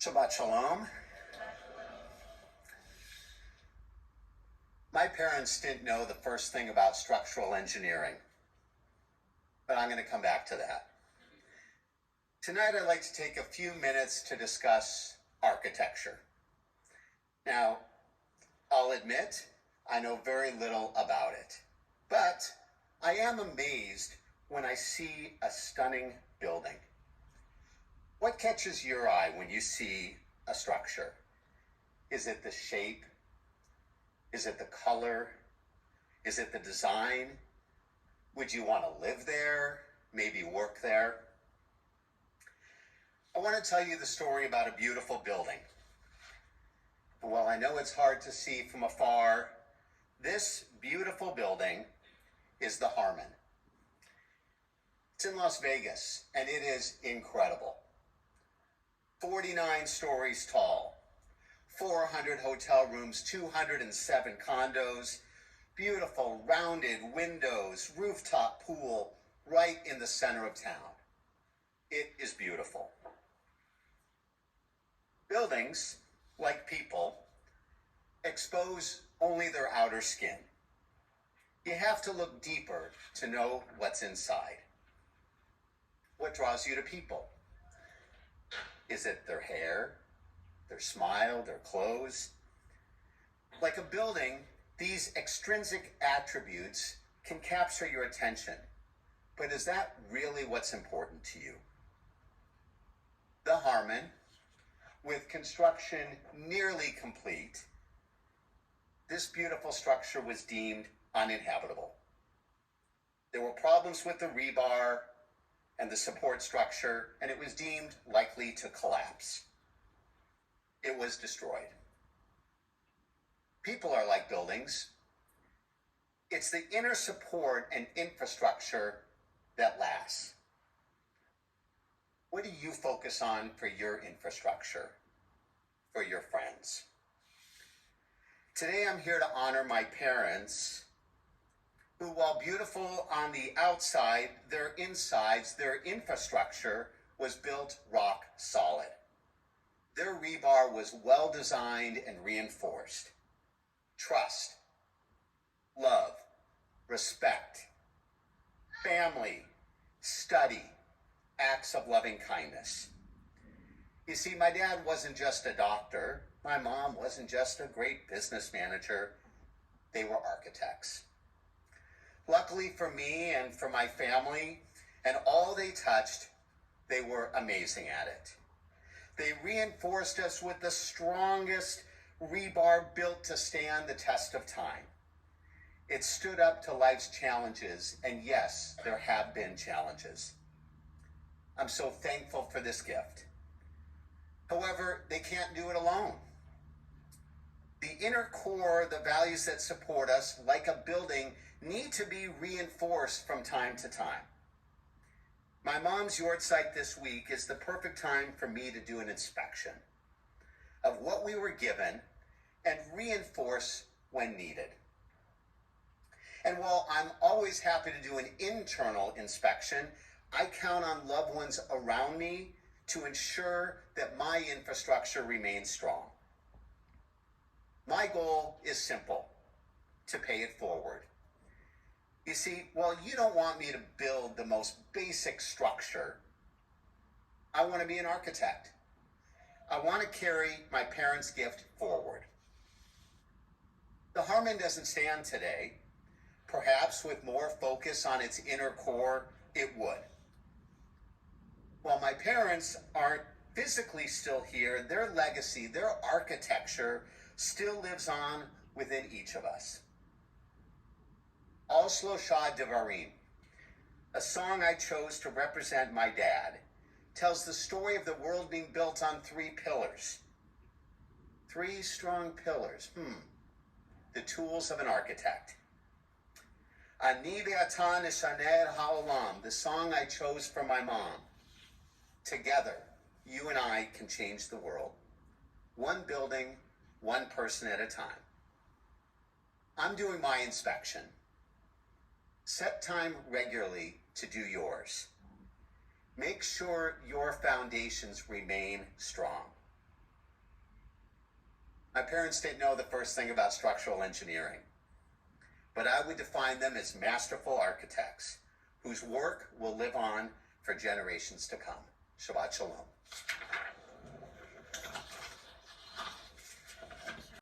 Shabbat Shalom. My parents didn't know the first thing about structural engineering, but I'm going to come back to that. Tonight I'd like to take a few minutes to discuss architecture. Now, I'll admit I know very little about it, but I am amazed when I see a stunning building. What catches your eye when you see a structure? Is it the shape? Is it the color? Is it the design? Would you want to live there? Maybe work there? I want to tell you the story about a beautiful building. While I know it's hard to see from afar, this beautiful building is the Harmon. It's in Las Vegas, and it is incredible. 49 stories tall, 400 hotel rooms, 207 condos, beautiful rounded windows, rooftop pool right in the center of town. It is beautiful. Buildings, like people, expose only their outer skin. You have to look deeper to know what's inside. What draws you to people? Is it their hair, their smile, their clothes? Like a building, these extrinsic attributes can capture your attention. But is that really what's important to you? The Harmon, with construction nearly complete, this beautiful structure was deemed uninhabitable. There were problems with the rebar and the support structure, and it was deemed likely to collapse. It was destroyed. People are like buildings. It's the inner support and infrastructure that lasts. What do you focus on for your infrastructure, for your friends? Today I'm here to honor my parents who, while beautiful on the outside, their insides, their infrastructure was built rock solid. Their rebar was well designed and reinforced. Trust, love, respect, family, study, acts of loving kindness. You see, my dad wasn't just a doctor. My mom wasn't just a great business manager. They were architects. Luckily for me and for my family, and all they touched, they were amazing at it. They reinforced us with the strongest rebar built to stand the test of time. It stood up to life's challenges, and yes, there have been challenges. I'm so thankful for this gift. However, they can't do it alone. The inner core, the values that support us, like a building, need to be reinforced from time to time. My mom's yard site this week is the perfect time for me to do an inspection of what we were given and reinforce when needed. And while I'm always happy to do an internal inspection, I count on loved ones around me to ensure that my infrastructure remains strong. My goal is simple: to pay it forward. You see, while you don't want me to build the most basic structure, I want to be an architect. I want to carry my parents' gift forward. The Harmon doesn't stand today. Perhaps with more focus on its inner core, it would. While my parents aren't physically still here, their legacy, their architecture still lives on within each of us. Al Shlosha Dvarim, a song I chose to represent my dad, tells the story of the world being built on three pillars. Three strong pillars. The tools of an architect. Ani ve'ata nishaneh ha'olam, the song I chose for my mom. Together, you and I can change the world. One building, one person at a time. I'm doing my inspection. Set time regularly to do yours. Make sure your foundations remain strong. My parents didn't know the first thing about structural engineering, but I would define them as masterful architects whose work will live on for generations to come. Shabbat Shalom.